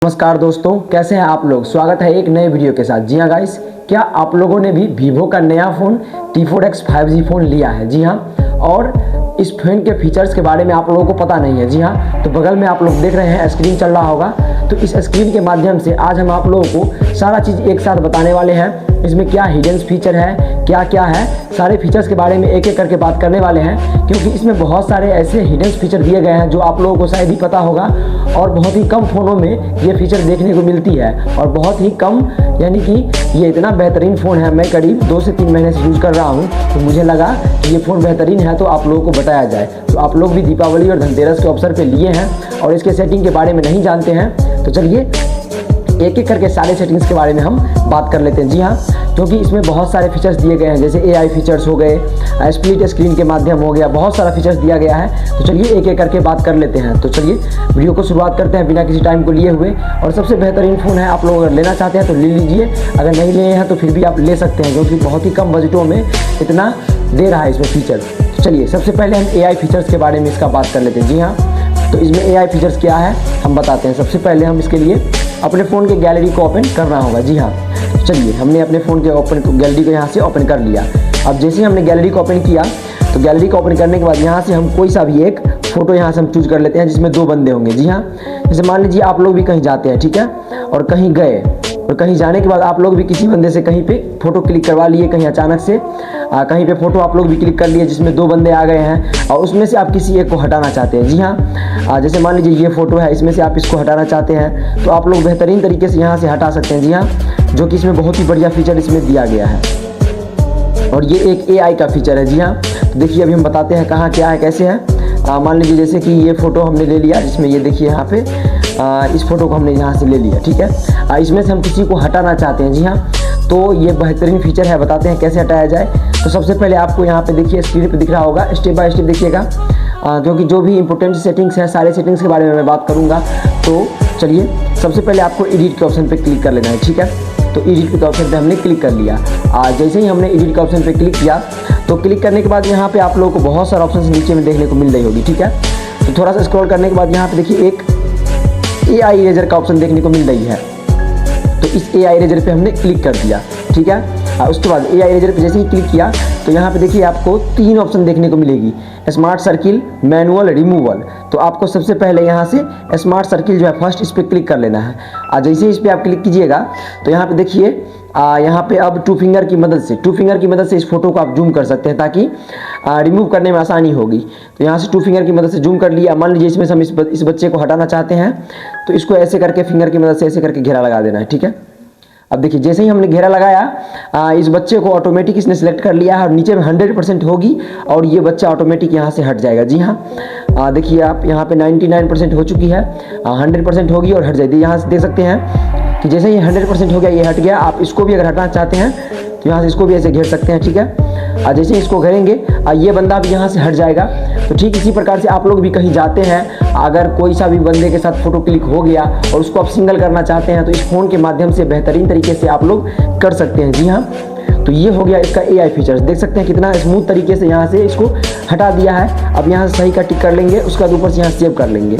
नमस्कार दोस्तों, कैसे हैं आप लोग। स्वागत है एक नए वीडियो के साथ। जी हाँ गाइस, क्या आप लोगों ने भी वीवो का नया फ़ोन T4X 5G फ़ोन लिया है। जी हाँ, और इस फ़ोन के फीचर्स के बारे में आप लोगों को पता नहीं है। जी हाँ, तो बगल में आप लोग देख रहे हैं स्क्रीन चल रहा होगा, तो इस स्क्रीन के माध्यम से आज हम आप लोगों को सारा चीज़ एक साथ बताने वाले हैं। इसमें क्या हिडन फीचर है, क्या क्या है, सारे फीचर्स के बारे में एक एक करके बात करने वाले हैं, क्योंकि इसमें बहुत सारे ऐसे हिडन फीचर दिए गए हैं जो आप लोगों को शायद ही पता होगा, और बहुत ही कम फ़ोनों में ये फीचर देखने को मिलती है, और बहुत ही कम, यानी कि ये इतना बेहतरीन फ़ोन है। मैं करीब 2 से 3 महीने से यूज़ कर रहा हूँ, तो मुझे लगा कि ये फ़ोन बेहतरीन है तो आप लोगों को बताया जाए। तो आप लोग भी दीपावली और धनतेरस के अवसर पे लिए हैं और इसके सेटिंग के बारे में नहीं जानते हैं, तो चलिए एक एक करके सारे सेटिंग्स के बारे में हम बात कर लेते हैं। जी हाँ, क्योंकि इसमें बहुत सारे फीचर्स दिए गए हैं, जैसे AI फीचर्स हो गए, स्प्लिट स्क्रीन के माध्यम हो गया, बहुत सारा फीचर्स दिया गया है। तो चलिए एक एक करके बात कर लेते हैं। तो चलिए वीडियो को शुरुआत करते हैं बिना किसी टाइम को लिए हुए। और सबसे बेहतरीन फ़ोन है, आप लोग अगर लेना चाहते हैं तो ले लीजिए, अगर नहीं लिए हैं तो फिर भी आप ले सकते हैं, क्योंकि बहुत ही कम बजटों में इतना दे रहा है इसमें फीचर। तो चलिए सबसे पहले हम AI फीचर्स के बारे में इसका बात कर लेते हैं। जी हाँ, तो इसमें AI फीचर्स क्या है हम बताते हैं। सबसे पहले हम इसके लिए अपने फ़ोन के गैलरी को ओपन करना होगा। जी हाँ, चलिए हमने अपने फ़ोन के गैलरी को यहाँ से ओपन कर लिया। अब जैसे ही हमने गैलरी को ओपन किया, तो गैलरी को ओपन करने के बाद यहाँ से हम कोई सा भी एक फ़ोटो यहाँ से हम चूज कर लेते हैं जिसमें 2 बंदे होंगे। जी हाँ, जैसे मान लीजिए आप लोग भी कहीं जाते हैं, ठीक है, और कहीं गए, और कहीं जाने के बाद आप लोग भी किसी बंदे से कहीं पे फ़ोटो क्लिक करवा लिए, कहीं अचानक से कहीं पे फ़ोटो आप लोग भी क्लिक कर लिए जिसमें 2 बंदे आ गए हैं, और उसमें से आप किसी एक को हटाना चाहते हैं। जी हाँ, जैसे मान लीजिए ये फ़ोटो है, इसमें से आप इसको हटाना चाहते हैं, तो आप लोग बेहतरीन तरीके से यहाँ से हटा सकते हैं। जी हाँ, जो कि इसमें बहुत ही बढ़िया फीचर इसमें दिया गया है, और ये एक AI का फीचर है। जी हाँ, तो देखिए अभी हम बताते हैं कहाँ क्या है, कैसे है। मान लीजिए जैसे कि ये फ़ोटो हमने ले लिया, जिसमें ये देखिए यहाँ पे इस फ़ोटो को हमने यहाँ से ले लिया, ठीक है। इसमें से हम किसी को हटाना चाहते हैं। जी हाँ, तो ये बेहतरीन फीचर है, बताते हैं कैसे हटाया जाए। तो सबसे पहले आपको यहाँ पे देखिए स्क्रीन पे दिख रहा होगा, स्टेप बाय स्टेप देखिएगा, क्योंकि जो भी इंपॉर्टेंट सेटिंग्स हैं सारे सेटिंग्स के बारे में मैं बात करूँगा। तो चलिए सबसे पहले आपको एडिट के ऑप्शन पे क्लिक कर लेना है, ठीक है। तो एडिट के ऑप्शन पे हमने क्लिक कर लिया। जैसे ही हमने एडिट के ऑप्शन पे क्लिक किया, तो क्लिक करने के बाद यहाँ पे आप लोगों को बहुत सारे ऑप्शन नीचे में देखने को मिल रही होगी, ठीक है। तो थोड़ा सा स्क्रॉल करने के बाद यहाँ पे देखिए एक AI इरेजर का ऑप्शन देखने को मिल रही है, तो इस AI इरेजर पे हमने क्लिक कर दिया, ठीक है। उसके बाद AI इरेजर पे जैसे ही क्लिक किया, तो यहाँ पे देखिए आपको 3 ऑप्शन देखने को मिलेगी, स्मार्ट सर्किल, मैनुअल, रिमूवल। तो आपको सबसे पहले यहाँ से स्मार्ट सर्किल जो है फर्स्ट इस पर क्लिक कर लेना है। जैसे ही इस पर आप क्लिक कीजिएगा, तो यहाँ पे देखिए यहाँ पे अब 2 फिंगर की मदद से इस फोटो को आप जूम कर सकते हैं, ताकि रिमूव करने में आसानी होगी। तो यहाँ से 2 फिंगर की मदद से जूम कर लिया। मान लीजिए इसमें से हम इस बच्चे को हटाना चाहते हैं, तो इसको ऐसे करके फिंगर की मदद से ऐसे करके घेरा लगा देना है, ठीक है। अब देखिए जैसे ही हमने घेरा लगाया, इस बच्चे को ऑटोमेटिक इसने सेलेक्ट कर लिया है, और नीचे में 100% होगी, और ये बच्चा ऑटोमेटिक यहाँ से हट जाएगा। जी हाँ, देखिए आप यहाँ पे 99% हो चुकी है, 100% होगी और हट जाएगी। यहाँ से देख सकते हैं कि जैसे ही 100% हो गया, ये हट गया। आप इसको भी अगर हटाना चाहते हैं तो यहाँ से इसको भी ऐसे घेर सकते हैं, ठीक है। जैसे ही इसको घेरेंगे, ये बंदा भी यहाँ से हट जाएगा। तो ठीक इसी प्रकार से आप लोग भी कहीं जाते हैं, अगर कोई सा भी बंदे के साथ फ़ोटो क्लिक हो गया और उसको आप सिंगल करना चाहते हैं, तो इस फ़ोन के माध्यम से बेहतरीन तरीके से आप लोग कर सकते हैं। जी हाँ, तो ये हो गया इसका AI फीचर्स। देख सकते हैं कितना स्मूथ तरीके से यहाँ से इसको हटा दिया है। अब यहाँ से सही का टिक कर लेंगे, उसके बाद ऊपर से यहाँ सेव कर लेंगे।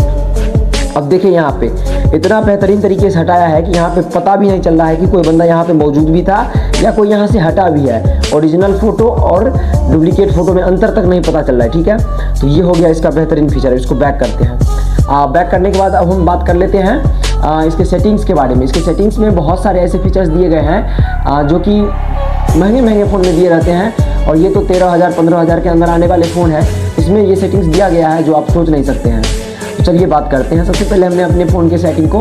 अब देखिए यहाँ पे इतना बेहतरीन तरीके से हटाया है कि यहाँ पे पता भी नहीं चल रहा है कि कोई बंदा यहाँ पे मौजूद भी था या कोई यहाँ से हटा भी है। ओरिजिनल फ़ोटो और डुप्लीकेट फ़ोटो में अंतर तक नहीं पता चल रहा है, ठीक है। तो ये हो गया इसका बेहतरीन फीचर। इसको बैक करते हैं। बैक करने के बाद अब हम बात कर लेते हैं इसके सेटिंग्स के बारे में। इसके सेटिंग्स में बहुत सारे ऐसे फीचर्स दिए गए हैं जो कि महंगे फ़ोन में दिए रहते हैं, और ये तो 13,000 15,000 के अंदर आने वाले फ़ोन है। इसमें ये सेटिंग्स दिया गया है जो आप सोच नहीं सकते हैं। तो चलिए बात करते हैं। सबसे पहले हमने अपने फ़ोन के सेटिंग को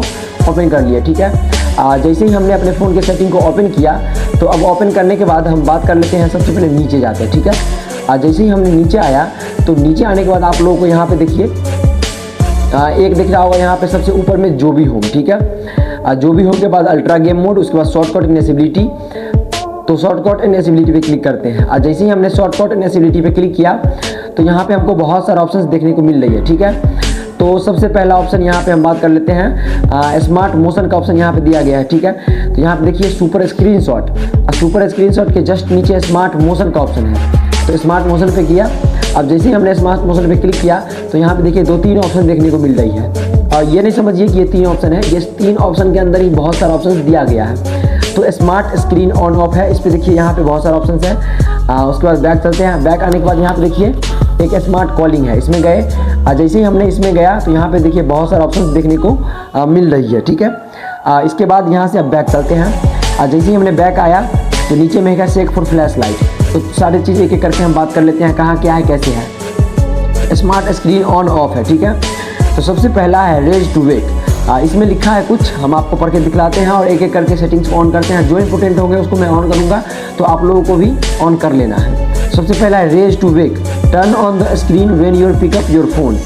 ओपन कर लिया, ठीक है। जैसे ही हमने अपने फ़ोन के सेटिंग को ओपन किया, तो अब ओपन करने के बाद हम बात कर लेते हैं। सबसे पहले नीचे जाते हैं, ठीक है। जैसे ही हमने नीचे आया, तो नीचे आने के बाद आप लोगों को यहाँ पे देखिए एक दिख रहा होगा यहाँ पे सबसे ऊपर में जो भी होम, ठीक है। जो भी होम के बाद अल्ट्रा गेम मोड, उसके बाद शॉर्टकट इनेबिलिटी। तो शॉर्टकट इनेबिलिटी पे क्लिक करते हैं। आज जैसे ही हमने शॉर्टकट इनेबिलिटी पे क्लिक किया, तो यहाँ पे हमको बहुत सारे ऑप्शंस देखने को मिल रही है, ठीक है। तो सबसे पहला ऑप्शन यहाँ पे हम बात कर लेते हैं, स्मार्ट मोशन का ऑप्शन यहाँ पे दिया गया है, ठीक है। तो यहाँ पे देखिए सुपर स्क्रीनशॉट के जस्ट नीचे स्मार्ट मोशन का ऑप्शन है। तो स्मार्ट मोशन पे किया। अब जैसे ही हमने स्मार्ट मोशन पे क्लिक किया, तो यहाँ पे देखिए 2-3 ऑप्शन देखने को मिल रही है। ये नहीं समझिए कि ये 3 ऑप्शन है, ये 3 ऑप्शन के अंदर ही बहुत सारा ऑप्शन दिया गया है। तो स्मार्ट स्क्रीन ऑन ऑफ है, इस पर देखिए यहाँ पे बहुत सारे ऑप्शन है। उसके बाद बैक चलते हैं, बैक आने के बाद यहाँ पे देखिए एक स्मार्ट कॉलिंग है, इसमें गए। जैसे ही हमने इसमें गया तो यहाँ पे देखिए बहुत सारे ऑप्शन देखने को मिल रही है, ठीक है। इसके बाद यहाँ से अब बैक चलते हैं। जैसे ही हमने बैक आया तो नीचे में है चेक फॉर फ्लैश लाइट। तो सारी चीज़ एक एक करके हम बात कर लेते हैं, कहाँ क्या है कैसे है। स्मार्ट स्क्रीन ऑन ऑफ है, ठीक है। तो सबसे पहला है रेज टू वेक, इसमें लिखा है कुछ, हम आपको पढ़ के दिखलाते हैं और एक एक करके सेटिंग्स ऑन करते हैं। जो इंपोर्टेंट होंगे उसको मैं ऑन करूँगा, तो आप लोगों को भी ऑन कर लेना है। सबसे पहला है raise to wake, turn on the screen when your pick up your phone.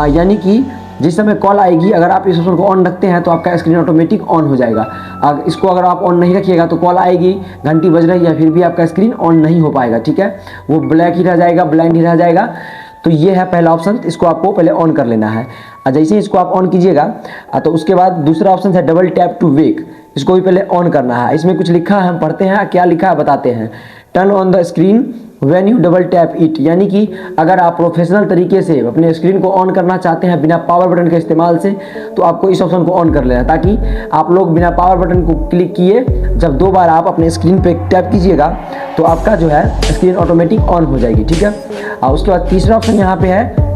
यानी कि जिस समय कॉल आएगी, अगर आप इस ऑप्शन को ऑन रखते हैं तो आपका स्क्रीन ऑटोमेटिक ऑन हो जाएगा। इसको अगर आप ऑन नहीं रखिएगा तो कॉल आएगी, घंटी बज रही है, फिर भी आपका स्क्रीन ऑन नहीं हो पाएगा, ठीक है। वो ब्लैक ही रह जाएगा, ब्लाइंड ही रह जाएगा। तो ये है पहला ऑप्शन, इसको आपको पहले ऑन कर लेना है। जैसे ही इसको आप ऑन कीजिएगा तो उसके बाद दूसरा ऑप्शन है डबल टैप टू वेक, इसको भी पहले ऑन करना है। इसमें कुछ लिखा है, हम पढ़ते हैं क्या लिखा है बताते हैं। Turn on the screen when U double tap it, यानी कि अगर आप प्रोफेशनल तरीके से अपने स्क्रीन को ऑन करना चाहते हैं बिना पावर बटन के इस्तेमाल से, तो आपको इस ऑप्शन को ऑन कर लेना है, ताकि आप लोग बिना पावर बटन को क्लिक किए जब 2 बार आप अपने स्क्रीन पे टैप कीजिएगा तो आपका जो है स्क्रीन ऑटोमेटिक ऑन हो जाएगी, ठीक है। और उसके बाद तीसरा ऑप्शन यहाँ पे है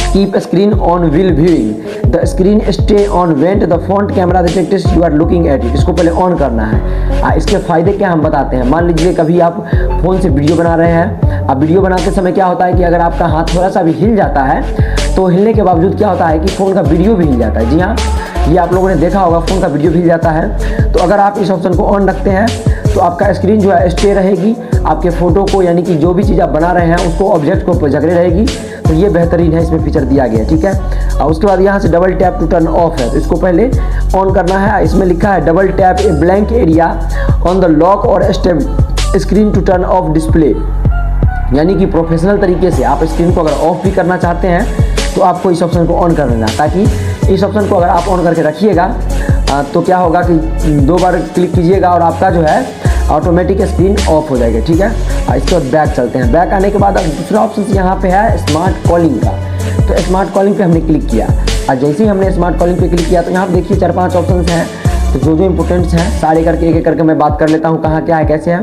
keep screen on while viewing, the screen stay on when the front camera detects you are looking at it, इसको पहले ऑन करना है। इसके फायदे क्या हम बताते हैं। मान लीजिए कभी आप फ़ोन से वीडियो बना रहे हैं, अब वीडियो बनाते समय क्या होता है कि अगर आपका हाथ थोड़ा सा भी हिल जाता है तो हिलने के बावजूद क्या होता है कि फ़ोन का वीडियो भी हिल जाता है। जी हाँ, ये आप लोगों ने देखा होगा, फ़ोन का वीडियो भी हिल जाता है। तो अगर आप इस ऑप्शन को ऑन रखते हैं तो आपका स्क्रीन जो है स्टे रहेगी, आपके फ़ोटो को यानी कि जो भी चीज़ आप बना रहे हैं उसको ऑब्जेक्ट को जकड़े रहेगी। तो ये बेहतरीन है, इसमें फीचर दिया गया है, ठीक है। और उसके बाद यहाँ से double tap to turn off है, तो इसको पहले ऑन करना है। इसमें लिखा है double tap a blank area on the lock or step screen to turn off display, यानी कि प्रोफेशनल तरीके से आप स्क्रीन को अगर ऑफ भी करना चाहते हैं तो आपको इस ऑप्शन को ऑन कर देना, ताकि इस ऑप्शन को अगर आप ऑन करके रखिएगा तो क्या होगा कि 2 बार क्लिक कीजिएगा और आपका जो है ऑटोमेटिक स्क्रीन ऑफ हो जाएगा, ठीक है। इसके बाद बैक चलते हैं। बैक आने के बाद अब दूसरा ऑप्शन यहाँ पे है स्मार्ट कॉलिंग का। तो स्मार्ट कॉलिंग पे हमने क्लिक किया और जैसे ही हमने स्मार्ट कॉलिंग पे क्लिक किया तो यहाँ पे देखिए 4-5 ऑप्शन हैं। तो जो इंपॉर्टेंट्स हैं सारे करके एक एक करके मैं बात कर लेता हूँ, कहाँ क्या है कैसे है।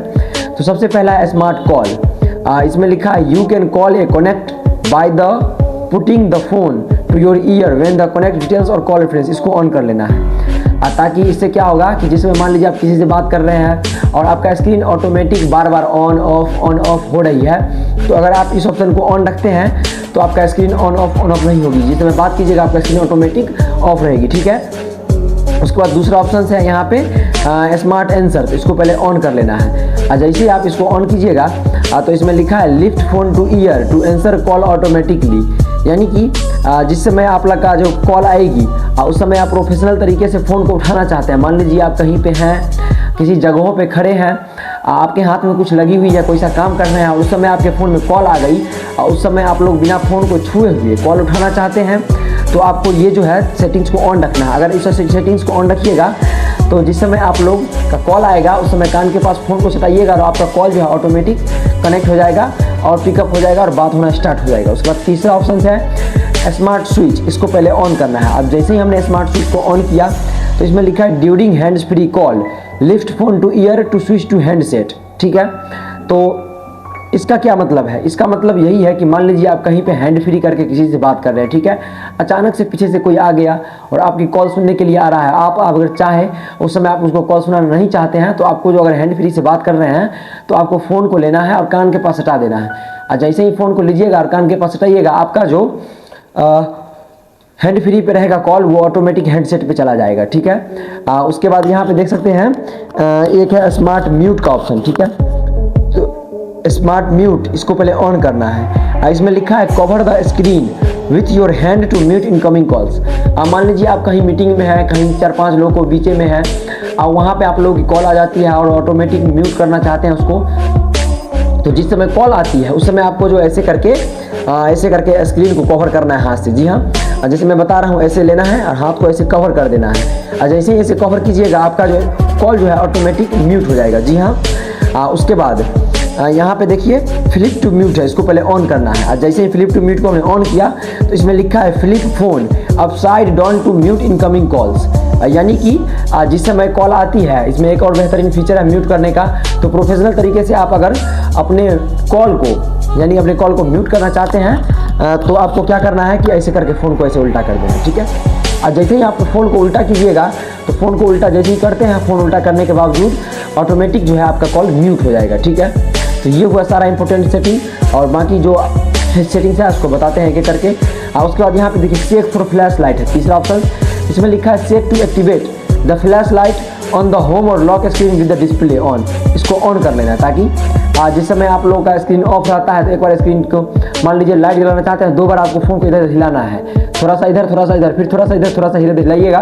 तो सबसे पहला है स्मार्ट कॉल, इसमें लिखा है you can call a connect by the putting the phone to your ear when the connect details और कॉल रेफरेंस, इसको ऑन कर लेना है। ताकि इससे क्या होगा कि जिसमें मान लीजिए आप किसी से बात कर रहे हैं और आपका screen automatic bar bar on off हो रही है, तो अगर आप इस ऑप्शन को ऑन रखते हैं तो आपका स्क्रीन ऑन ऑफ नहीं होगी, जिस समय बात कीजिएगा आपका स्क्रीन ऑटोमेटिक ऑफ रहेगी, ठीक है। उसके बाद दूसरा ऑप्शन है यहाँ पे स्मार्ट आंसर, तो इसको पहले ऑन कर लेना है। और जैसे ही आप इसको ऑन कीजिएगा तो इसमें लिखा है lift phone to ear to answer call automatically, यानी कि जिस समय आप लोग का जो कॉल आएगी उस समय आप प्रोफेशनल तरीके से फ़ोन को उठाना चाहते हैं। मान लीजिए आप कहीं पे हैं, किसी जगहों पे खड़े हैं, आपके हाथ में कुछ लगी हुई है, कोई सा काम कर रहे हैं और उस समय आपके फ़ोन में कॉल आ गई और उस समय आप लोग बिना फ़ोन को छुए हुए कॉल उठाना चाहते हैं, तो आपको ये जो है सेटिंग्स को ऑन रखना है। अगर इस सेटिंग्स को ऑन रखिएगा तो जिस समय आप लोग का कॉल आएगा उस समय कान के पास फ़ोन को सटाइएगा और आपका कॉल जो है ऑटोमेटिक कनेक्ट हो जाएगा और पिकअप हो जाएगा और बात होना स्टार्ट हो जाएगा। उसके बाद तीसरा ऑप्शन है स्मार्ट स्विच, इसको पहले ऑन करना है। अब जैसे ही हमने स्मार्ट स्विच को ऑन किया तो इसमें लिखा है during hands free call lift phone to ear to switch to handset, ठीक है। तो इसका क्या मतलब है? इसका मतलब यही है कि मान लीजिए आप कहीं पे हैंड फ्री करके किसी से बात कर रहे हैं, ठीक है, अचानक से पीछे से कोई आ गया और आपकी कॉल सुनने के लिए आ रहा है। आप अगर चाहे उस समय आप उसको कॉल सुनाना नहीं चाहते हैं तो आपको जो अगर हैंड फ्री से बात कर रहे हैं तो आपको फ़ोन को लेना है और कान के पास हटा देना है। और जैसे ही फ़ोन को लीजिएगा और कान के पास हटाइएगा, आपका जो हैंड फ्री पे रहेगा कॉल वो ऑटोमेटिक हैंडसेट पे चला जाएगा, ठीक है। उसके बाद यहाँ पे देख सकते हैं एक है स्मार्ट म्यूट का ऑप्शन, ठीक है। तो स्मार्ट म्यूट इसको पहले ऑन करना है। इसमें लिखा है cover the screen with your hand to mute incoming calls. मान लीजिए आप कहीं मीटिंग में है, कहीं 4-5 लोगों को बीचे में है और वहाँ पे आप लोगों की कॉल आ जाती है और ऑटोमेटिक म्यूट करना चाहते हैं उसको, तो जिस समय कॉल आती है उस समय आपको जो ऐसे करके स्क्रीन को कवर करना है हाथ से। जी हाँ, जैसे मैं बता रहा हूँ ऐसे लेना है और हाथ को ऐसे कवर कर देना है। और जैसे ही ऐसे कवर कीजिएगा आपका जो कॉल जो है ऑटोमेटिक म्यूट हो जाएगा। जी हाँ, उसके बाद यहाँ पे देखिए फ्लिप टू म्यूट है, इसको पहले ऑन करना है। और जैसे ही फ्लिप टू म्यूट को हमने ऑन किया तो इसमें लिखा है flip phone upside down to mute incoming calls, यानी कि जिस समय कॉल आती है, इसमें एक और बेहतरीन फीचर है म्यूट करने का। तो प्रोफेशनल तरीके से आप अगर अपने कॉल को, यानी अपने कॉल को म्यूट करना चाहते हैं तो आपको क्या करना है कि ऐसे करके फ़ोन को ऐसे उल्टा कर देना, ठीक है। और जैसे ही आप फ़ोन को उल्टा कीजिएगा तो फ़ोन को उल्टा जैसे ही करते हैं, फ़ोन उल्टा करने के बावजूद ऑटोमेटिक जो है आपका कॉल म्यूट हो जाएगा, ठीक है। तो ये हुआ सारा इंपॉर्टेंट सेटिंग, और बाकी जो सेटिंग्स है उसको बताते हैं एक करके। और उसके बाद यहाँ पे देखिए चेक फॉर फ्लैश लाइट है तीसरा ऑप्शन, इसमें लिखा है set to activate the flash light on the home और lock screen with the display on. इसको ऑन कर लेना है ताकि जिस समय आप लोगों का स्क्रीन ऑफ रहता है तो एक बार स्क्रीन को मान लीजिए लाइट जलाना चाहते हैं, 2 बार आपको फ़ोन को इधर हिलाना है, थोड़ा सा इधर, थोड़ा सा इधर, फिर थोड़ा सा इधर, थोड़ा सा इधर हिलाइएगा।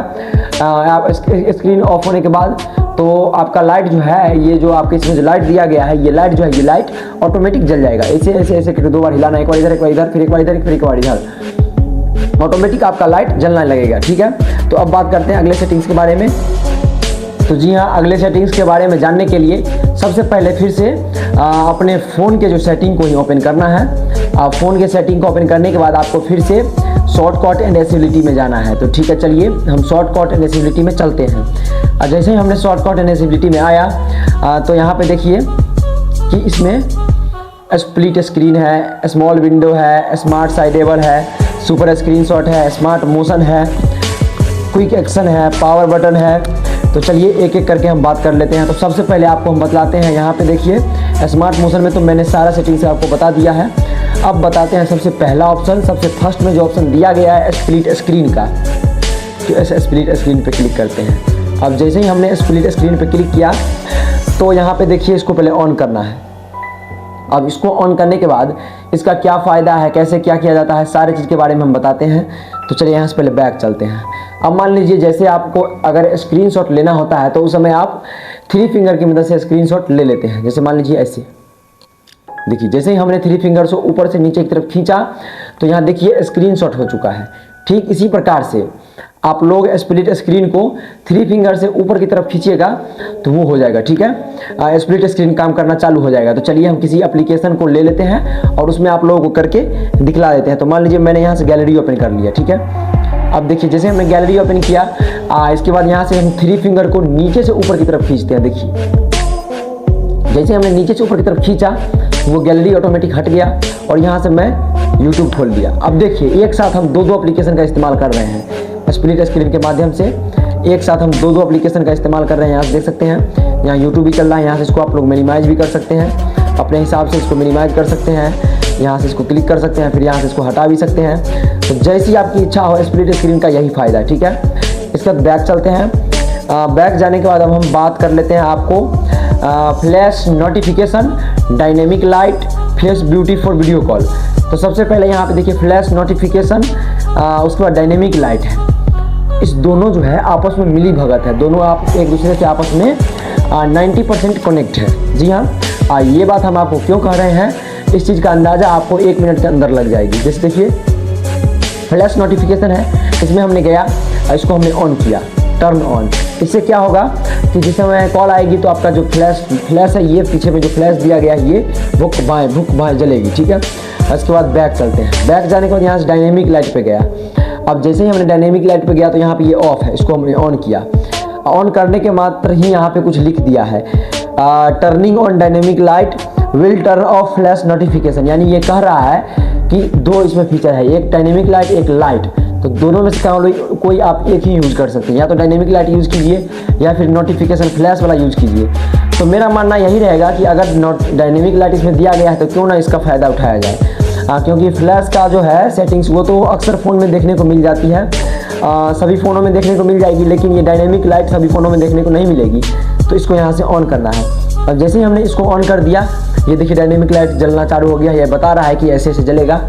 आप स्क्रीन ऑफ होने के बाद तो आपका लाइट जो है, ये जो आपके इसमें जो लाइट दिया गया है, ये लाइट जो है, ये लाइट ऑटोमेटिक जल जाएगा। ऐसे ऐसे ऐसे करके 2 बार हिलाना, एक बार इधर, एक बार इधर, फिर एक बार इधर, फिर एक बार इधर, ऑटोमेटिक आपका लाइट जलने लगेगा, ठीक है। तो अब बात करते हैं अगले सेटिंग्स के बारे में। तो जी हाँ, अगले सेटिंग्स के बारे में जानने के लिए सबसे पहले फिर से अपने फ़ोन के जो सेटिंग को ही ओपन करना है। फ़ोन के सेटिंग को ओपन करने के बाद आपको फिर से शॉर्टकट एंड एसेसिबिलिटी में जाना है। तो ठीक है, चलिए हम शॉर्टकट एंड एसेसिबिलिटी में चलते हैं। और जैसे ही हमने शॉर्टकट एंड एसेसिबिलिटी में आया तो यहाँ पे देखिए कि इसमें स्प्लिट स्क्रीन है, स्मॉल विंडो है, स्मार्ट साइडेबल है, सुपर स्क्रीनशॉट है, स्मार्ट मोशन है, क्विक एक्शन है, पावर बटन है। तो चलिए एक एक करके हम बात कर लेते हैं। तो सबसे पहले आपको हम बतलाते हैं, यहाँ पे देखिए स्मार्ट मोशन में तो मैंने सारा सेटिंग्स आपको बता दिया है। अब बताते हैं सबसे पहला ऑप्शन, सबसे फर्स्ट में जो ऑप्शन दिया गया है स्प्लिट स्क्रीन का। तो ऐसे स्प्लिट स्क्रीन पे क्लिक करते हैं। अब जैसे ही हमने स्प्लिट स्क्रीन पे क्लिक किया तो यहाँ पे देखिए इसको पहले ऑन करना है। अब इसको ऑन करने के बाद इसका क्या फ़ायदा है, कैसे क्या किया जाता है, सारी चीज़ के बारे में हम बताते हैं। तो चलिए यहाँ से पहले बैक चलते हैं। अब मान लीजिए जैसे आपको अगर स्क्रीनशॉट लेना होता है तो उस समय आप 3 फिंगर की मदद से स्क्रीनशॉट ले लेते हैं। जैसे मान लीजिए ऐसे देखिए, जैसे ही हमने 3 फिंगर से ऊपर से नीचे की तरफ खींचा तो यहाँ देखिए स्क्रीनशॉट हो चुका है। ठीक इसी प्रकार से आप लोग स्प्लिट स्क्रीन को 3 फिंगर से ऊपर की तरफ खींचिएगा तो वो हो जाएगा, ठीक है। स्प्लिट स्क्रीन काम करना चालू हो जाएगा। तो चलिए हम किसी एप्लीकेशन को ले लेते हैं और उसमें आप लोगों को करके दिखला देते हैं। तो मान लीजिए मैंने यहाँ से गैलरी ओपन कर लिया, ठीक है। अब देखिए जैसे हमने गैलरी ओपन किया इसके बाद यहाँ से हम 3 फिंगर को नीचे से ऊपर की तरफ खींचते हैं। देखिए जैसे हमने नीचे से ऊपर की तरफ खींचा वो गैलरी ऑटोमेटिक हट गया और यहाँ से मैं यूट्यूब खोल दिया। अब देखिए एक साथ हम 2 एप्लीकेशन का इस्तेमाल कर रहे हैं। स्प्लिट स्क्रीन के माध्यम से एक साथ हम 2 एप्लीकेशन का इस्तेमाल कर रहे हैं। यहाँ से देख सकते हैं यहाँ यूट्यूब भी चल रहा है, यहाँ से इसको आप लोग मिनिमाइज भी कर सकते हैं, अपने हिसाब से इसको मिनिमाइज कर सकते हैं, यहाँ से इसको क्लिक कर सकते हैं, फिर यहाँ से इसको हटा भी सकते हैं। तो जैसी आपकी इच्छा हो, स्प्लिट स्क्रीन का यही फ़ायदा है, ठीक है। इसके बाद बैक चलते हैं। बैक जाने के बाद अब हम बात कर लेते हैं आपको flash notification, dynamic light, face beauty for video call. तो सबसे पहले यहाँ पे देखिए फ्लैश नोटिफिकेशन, उसके बाद डायनेमिक लाइट है। इस दोनों जो है आपस में मिली भगत है, दोनों आप एक दूसरे से आपस में 90% कनेक्ट है। जी हाँ, ये बात हम आपको क्यों कह रहे हैं, इस चीज़ का अंदाज़ा आपको 1 मिनट के अंदर लग जाएगी। जैसे देखिए फ्लैश नोटिफिकेशन है, इसमें हमने गया, इसको हमने ऑन किया, टर्न ऑन। इससे क्या होगा कि जिस समय कॉल आएगी तो आपका जो फ्लैश है, ये पीछे में जो फ्लैश दिया गया है ये भुक बाएँ जलेगी, ठीक है। उसके बाद बैक चलते हैं। बैक जाने के बाद यहाँ से डायनेमिक लाइट पे गया। अब जैसे ही हमने डायनेमिक लाइट पे गया तो यहाँ पे ये ऑफ है, इसको हमने ऑन किया। ऑन करने के मात्र ही यहाँ पे कुछ लिख दिया है, turning on dynamic light will turn off flash notification. यानी ये कह रहा है कि 2 इसमें फीचर है, एक डायनेमिक लाइट, एक लाइट। तो दोनों में से कोई आप एक ही यूज़ कर सकते हैं, या तो डायनेमिक लाइट यूज़ कीजिए या फिर नोटिफिकेशन फ्लैश वाला यूज़ कीजिए। तो मेरा मानना यही रहेगा कि अगर डायनेमिक लाइट इसमें दिया गया है तो क्यों ना इसका फ़ायदा उठाया जाए। क्योंकि फ्लैश का जो है सेटिंग्स वो तो अक्सर फ़ोन में देखने को मिल जाती है, सभी फ़ोनों में देखने को मिल जाएगी, लेकिन ये डायनेमिक लाइट सभी फ़ोनों में देखने को नहीं मिलेगी। तो इसको यहाँ से ऑन करना है। अब जैसे ही हमने इसको ऑन कर दिया, ये देखिए डायनेमिक लाइट जलना चालू हो गया, ये बता रहा है कि ऐसे ऐसे जलेगा।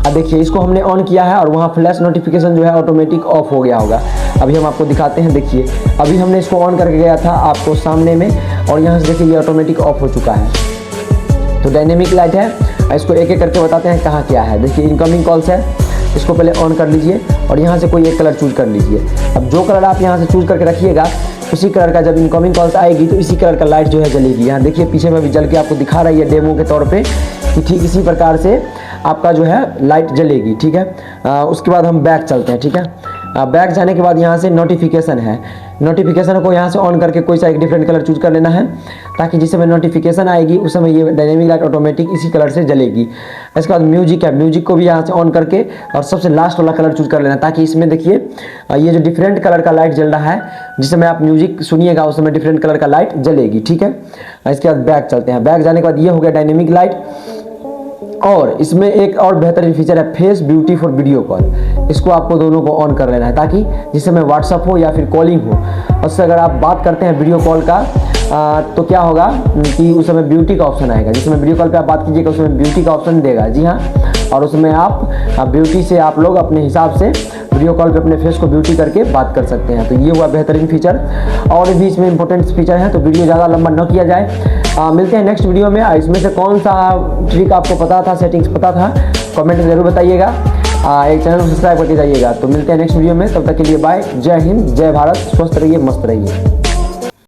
अब देखिए इसको हमने ऑन किया है और वहाँ फ्लैश नोटिफिकेशन जो है ऑटोमेटिक ऑफ हो गया होगा। अभी हम आपको दिखाते हैं। देखिए अभी हमने इसको ऑन करके गया था आपको सामने में, और यहाँ से देखिए ये ऑटोमेटिक ऑफ हो चुका है। तो डायनेमिक लाइट है, इसको एक एक करके बताते हैं कहाँ क्या है। देखिए इनकमिंग कॉल्स है, इसको पहले ऑन कर लीजिए और यहाँ से कोई एक कलर चूज कर लीजिए। अब जो कलर आप यहाँ से चूज करके रखिएगा उसी कलर का जब इनकमिंग कॉल्स आएगी तो इसी कलर का लाइट जो है जलेगी। यहाँ देखिए पीछे में भी जल के आपको दिखा रही है डेमो के तौर पे कि ठीक इसी प्रकार से आपका जो है लाइट जलेगी। ठीक है, उसके बाद हम बैक चलते हैं। ठीक है, बैक जाने के बाद यहाँ से नोटिफिकेशन है, नोटिफिकेशन को यहाँ से ऑन करके कोई सा एक डिफरेंट कलर चूज कर लेना है, ताकि जिस समय नोटिफिकेशन आएगी उस समय ये डायनेमिक लाइट ऑटोमेटिक इसी कलर से जलेगी। इसके बाद म्यूजिक है, म्यूजिक को भी यहाँ से ऑन करके और सबसे लास्ट वाला कलर चूज कर लेना, ताकि इसमें देखिए ये जो डिफरेंट कलर का लाइट जल रहा है, जिस समय आप म्यूजिक सुनिएगा उस समय डिफरेंट कलर का लाइट जलेगी। ठीक है, इसके बाद बैक चलते हैं। बैक जाने के बाद ये हो गया डायनेमिक लाइट, और इसमें एक और बेहतरीन फीचर है face beauty for video call. इसको आपको दोनों को ऑन कर लेना है, ताकि जिस समय व्हाट्सअप हो या फिर कॉलिंग हो, उससे अगर आप बात करते हैं वीडियो कॉल का तो क्या होगा कि उस समय ब्यूटी का ऑप्शन आएगा। जिस समय वीडियो कॉल पे आप बात कीजिएगा उस समय ब्यूटी का ऑप्शन देगा। जी हाँ, और उसमें आप ब्यूटी से आप लोग अपने हिसाब से वीडियो कॉल पे अपने फेस को ब्यूटी करके बात कर सकते हैं। तो ये हुआ बेहतरीन फीचर, और भी इसमें इंपॉर्टेंट फीचर है, तो वीडियो ज़्यादा लंबा न किया जाए। मिलते हैं नेक्स्ट वीडियो में। इसमें से कौन सा ट्रिक आपको पता था, सेटिंग्स पता था, कमेंट में ज़रूर बताइएगा। एक चैनल को सब्सक्राइब करके जाइएगा। तो मिलते हैं नेक्स्ट वीडियो में, तब तक के लिए बाय, जय हिंद, जय भारत, स्वस्थ रहिए, मस्त रहिए।